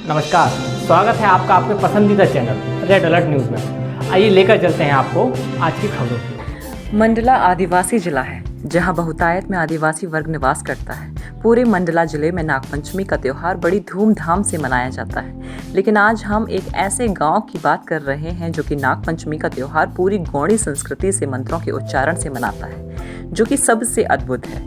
नमस्कार, स्वागत है आपका अपने पसंदीदा चैनल रेड अलर्ट न्यूज़ में। आइए लेकर चलते हैं आपको आज की खबरों की। मंडला आदिवासी जिला है जहां बहुतायत में आदिवासी वर्ग निवास करता है। पूरे मंडला जिले में नागपंचमी का त्योहार बड़ी धूमधाम से मनाया जाता है, लेकिन आज हम एक ऐसे गांव की बात कर रहे हैं जो कि नागपंचमी का त्योहार पूरी गौड़ी संस्कृति से मंत्रों के उच्चारण से मनाता है, जो कि सबसे अद्भुत है।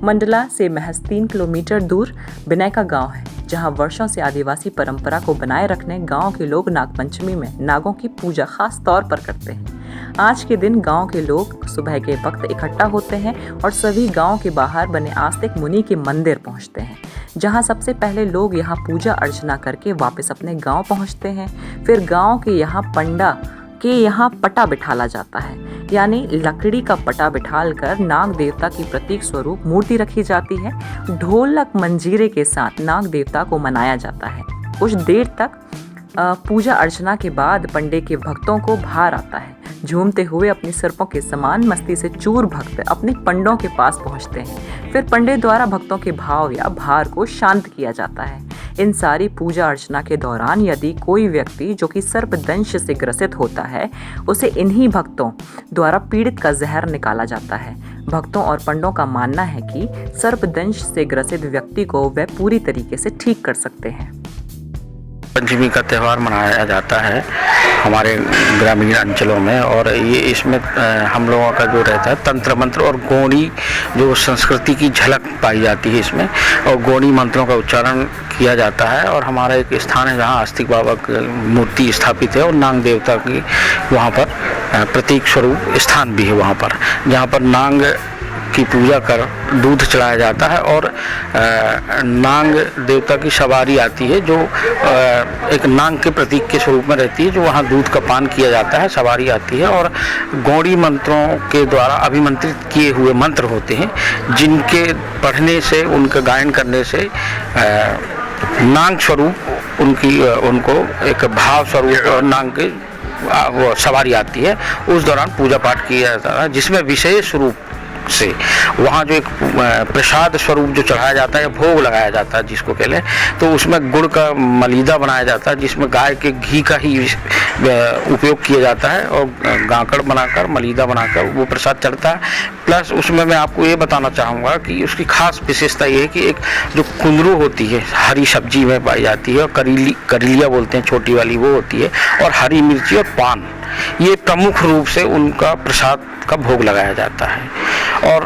मंडला से महज 3 किलोमीटर दूर बिनय का गाँव है, जहां वर्षों से आदिवासी परंपरा को बनाए रखने गांव के लोग नागपंचमी में नागों की पूजा खास तौर पर करते हैं। आज के दिन गांव के लोग सुबह के वक्त इकट्ठा होते हैं और सभी गांव के बाहर बने आस्तिक मुनि के मंदिर पहुंचते हैं, जहां सबसे पहले लोग यहां पूजा अर्चना करके वापस अपने गांव पहुंचते हैं। फिर गांव के यहां पंडा के यहाँ पटा बिठाला जाता है, यानी लकड़ी का पटा बिठालकर नाग देवता की प्रतीक स्वरूप मूर्ति रखी जाती है। ढोलक मंजीरे के साथ नाग देवता को मनाया जाता है। कुछ देर तक पूजा अर्चना के बाद पंडे के भक्तों को भार आता है। झूमते हुए अपनी सर्पों के समान मस्ती से चूर भक्त अपने पंडों के पास पहुंचते हैं। फिर पंडे द्वारा भक्तों के भाव या भार को शांत किया जाता है। इन सारी पूजा अर्चना के दौरान यदि कोई व्यक्ति जो कि सर्पदंश से ग्रसित होता है, उसे इन्हीं भक्तों द्वारा पीड़ित का जहर निकाला जाता है। भक्तों और पंडों का मानना है कि सर्पदंश से ग्रसित व्यक्ति को वे पूरी तरीके से ठीक कर सकते हैं। पंचमी का त्यौहार मनाया जाता है हमारे ग्रामीण अंचलों में, और ये इसमें हम लोगों का जो रहता है तंत्र मंत्र और गौड़ी जो संस्कृति की झलक पाई जाती है इसमें, और गौड़ी मंत्रों का उच्चारण किया जाता है। और हमारा एक स्थान है जहाँ आस्तिक बाबा की मूर्ति स्थापित है और नाग देवता की वहाँ पर प्रतीक स्वरूप स्थान भी है वहाँ पर, जहाँ पर नाग की पूजा कर दूध चढ़ाया जाता है। और नाग देवता की सवारी आती है जो एक नाग के प्रतीक के स्वरूप में रहती है, जो वहाँ दूध का पान किया जाता है। सवारी आती है और गौड़ी मंत्रों के द्वारा अभिमंत्रित किए हुए मंत्र होते हैं, जिनके पढ़ने से, उनका गायन करने से नाग स्वरूप उनको एक भाव स्वरूप नाग के वो सवारी आती है। उस दौरान पूजा पाठ किया जाता है, जिसमें विशेष रूप से वहाँ जो एक प्रसाद स्वरूप जो चढ़ाया जाता है, भोग लगाया जाता है जिसको कहते हैं, तो उसमें गुड़ का मलीदा बनाया जाता है, जिसमें गाय के घी का ही उपयोग किया जाता है, और गाकड़ बनाकर मलीदा बनाकर वो प्रसाद चढ़ता है। प्लस उसमें मैं आपको ये बताना चाहूँगा कि उसकी खास विशेषता ये है कि एक जो कुंदरू होती है हरी सब्जी में पाई जाती है, और करेलिया बोलते हैं छोटी वाली, वो होती है, और हरी मिर्ची और पान, ये प्रमुख रूप से उनका प्रसाद का भोग लगाया जाता है। और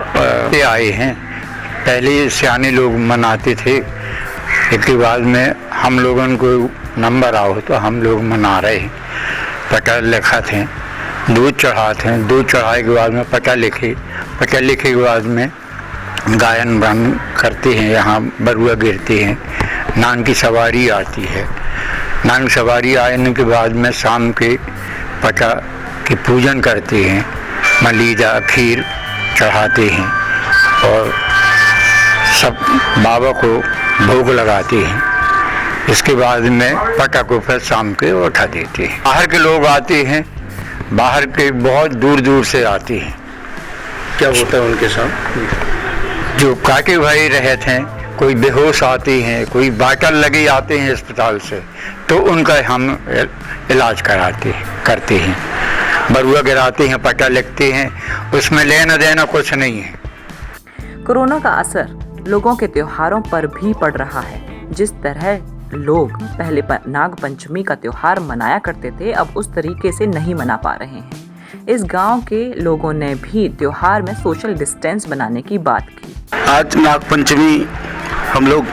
ये आए हैं, पहले सियाने लोग मनाते थे, इसके बाद में हम लोगों को नंबर आओ तो हम लोग मना रहे हैं। पटा लिखा थे, दूध चढ़ाते हैं, दूध चढ़ाए के बाद में पटा लिखे के बाद में गायन बन करते हैं, यहाँ बरुआ गिरते हैं, नाग की सवारी आती है। नाग की सवारी आने के बाद में शाम के पटा की पूजन करते हैं, मलीदा खीर चढ़ाते हैं और सब बाबा को भोग लगाते हैं। इसके बाद में पटा को फिर शाम के उठा देते हैं। बाहर के लोग आते हैं, बाहर के बहुत दूर दूर से आते हैं। क्या होता है उनके साथ? जो काके भाई रहते हैं, कोई बेहोश आते हैं, कोई बाटल लगे आते हैं अस्पताल से, तो उनका हम इलाज करते हैं। बरुआ गिराते हैं, पटा लिखते हैं, उसमें लेना देना कुछ नहीं है। कोरोना का असर लोगों के त्योहारों पर भी पड़ रहा है। जिस तरह लोग पहले नाग पंचमी का त्योहार मनाया करते थे, अब उस तरीके से नहीं मना पा रहे हैं। इस गांव के लोगों ने भी त्योहार में सोशल डिस्टेंस बनाने की बात की। आज नाग पंचमी हम लोग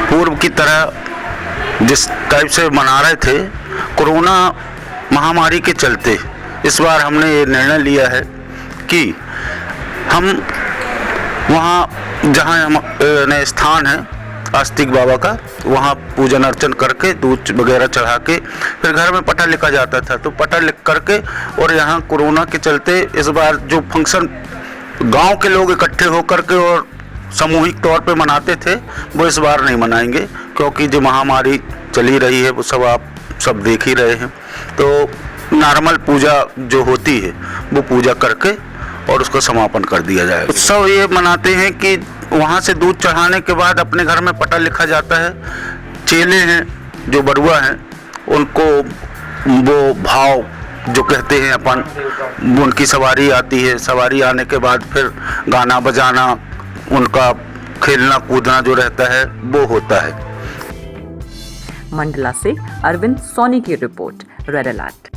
पूर्व की तरह जिस टाइप से मना रहे थे, कोरोना महामारी के चलते इस बार हमने ये निर्णय लिया है कि हम वहाँ जहाँ हम स्थान है आस्तिक बाबा का, वहाँ पूजन अर्चन करके दूध वगैरह चढ़ा के फिर घर में पटा लिखा जाता था, तो पटा लिख करके, और यहाँ कोरोना के चलते इस बार जो फंक्शन गांव के लोग इकट्ठे होकर के और सामूहिक तौर पे मनाते थे, वो इस बार नहीं मनाएंगे, क्योंकि जो महामारी चली रही है वो सब आप सब देख ही रहे हैं। तो नॉर्मल पूजा जो होती है वो पूजा करके और उसका समापन कर दिया जाए। उत्सव ये मनाते हैं कि वहाँ से दूध चढ़ाने के बाद अपने घर में पटा लिखा जाता है, चेले हैं जो बरुआ हैं उनको वो भाव जो कहते हैं अपन, उनकी सवारी आती है, सवारी आने के बाद फिर गाना बजाना, उनका खेलना कूदना जो रहता है वो होता है। मंडला से अरविंद सोनी की रिपोर्ट, रेड अलर्ट।